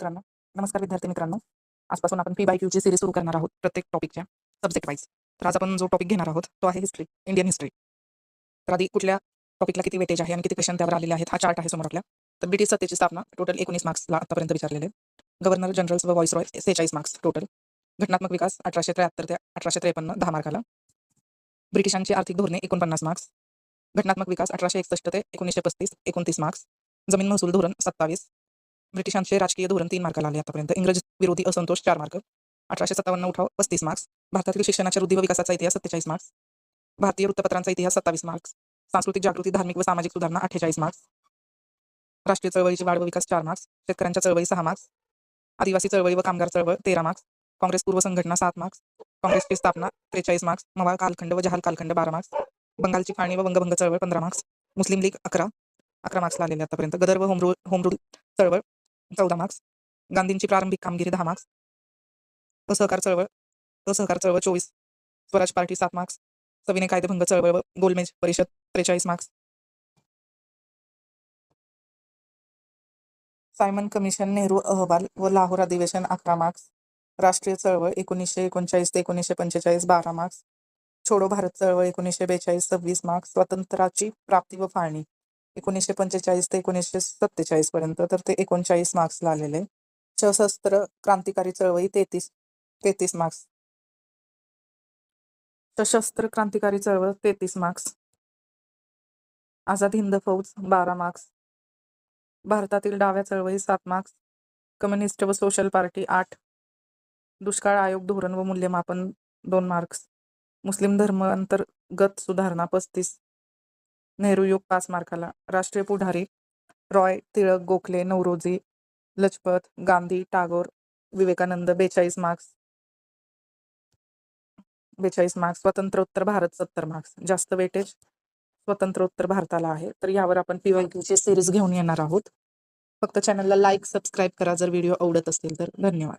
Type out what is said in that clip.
मित्रांनो, नमस्कार विद्यार्थी मित्रांनो. आजपासून आपण पी-वाय-क्यूची सीरीज सुरू करणार आहोत प्रत्येक टॉपिकच्या सब्जेक्ट वाईज. तर आज आपण जो टॉपिक घेणार आहोत तो आहे हिस्ट्री, इंडियन हिस्ट्री. तर आधी कुठल्या टॉपिकला किती वेटेज आहे आणि किती क्वेश्चन त्यावर आलेले आहेत हा चार्ट आहे समोर आपल्या. तर ब्रिटिश सत्तेची स्थापना टोटल 19 मार्क्सला आतापर्यंत विचारलेले. गव्हर्नर जनरल्स व व्हॉइसरॉय 46 मार्क्स टोटल. घटनात्मक विकास 1873 ते 1853 10 मार्काला. ब्रिटिशांची आर्थिक धोरणे 49 मार्क्स. घटनात्मक विकास 1861 ते 1935 29 मार्क्स. जमीन महसूल धोरण 27. ब्रिटिशांचे राजकीय धोरण 3 मार्काला आले आतापर्यंत. इंग्रज विरोधी असंतोष 4 मार्क. 1857 उठाव 35 मार्क्स. भारतातील शिक्षणाच्या वृद्धी व विकासाचा इतिहास 47 मार्क्स. भारतीय वृत्तपत्रांचा इतिहास 27 मार्क्स. सांस्कृतिक जागृती, धार्मिक व सामाजिक सुधारणा 48 मार्क्स. राष्ट्रीय चळवळीची वाढ व विकास 4 मार्क्स. शेतकऱ्यांच्या चळवळी 6 मार्क्स. आदिवासी चळवळी व कामगार चळवळ 13 मार्क्स. काँग्रेस पूर्व संघटना 7 मार्क्स. काँग्रेसची स्थापना 43 मार्क्स. मवाळ कालखंड व जहाल कालखंड 12 मार्क्स. बंगालची फाळणी व वंगभंग चळवळ 15 मार्क्स. मुस्लिम लीग 11 मार्क्सला आलेले आतापर्यंत. गदर व होम रूल चळवळ 14 मार्क्स. गांधींची प्रारंभिक कामगिरी 10 मार्क्स. असहकार चळवळ 24. Swaraj party 7 marks. सविनय कायदेभंग चळवळ व गोलमेज परिषद 43 मार्क्स. सायमन कमिशन, नेहरू अहवाल व लाहोर अधिवेशन 11 मार्क्स. राष्ट्रीय चळवळ 1939 ते 1945 12 मार्क्स. छोडो भारत चळवळ 1942 26 मार्क्स. स्वातंत्र्याची प्राप्ती व फाळणी 1945 ते 1947 पर्यंत तर ते 39 मार्क्सला आलेले. सशस्त्र क्रांतिकारी चळवळी 33 मार्क्स. सशस्त्र क्रांतिकारी चळवळ 33 मार्क्स. आझाद हिंद फौज 12 मार्क्स. भारतातील डाव्या चळवळी 7 मार्क्स. कम्युनिस्ट व सोशल पार्टी 8. दुष्काळ आयोग धोरण व मूल्यमापन 2 मार्क्स. मुस्लिम धर्म अंतर्गत सुधारणा 35. नेहरू युग 5 मार्काला. राष्ट्रीय पुढारी रॉय, टिळक, गोखले, नौरोजी, लजपत, गांधी, टागोर, विवेकानंद 42 मार्क्स. 42 मार्क्स. स्वतंत्रोत्तर भारत 70 मार्क्स. जास्त वेटेज स्वतंत्रोत्तर भारताला आहे. तर यावर आपण पी-वाय-क्यूची सिरीज घेऊन येणार आहोत. फक्त चॅनलला लाईक सबस्क्राईब करा जर व्हिडिओ आवडत असतील तर. धन्यवाद.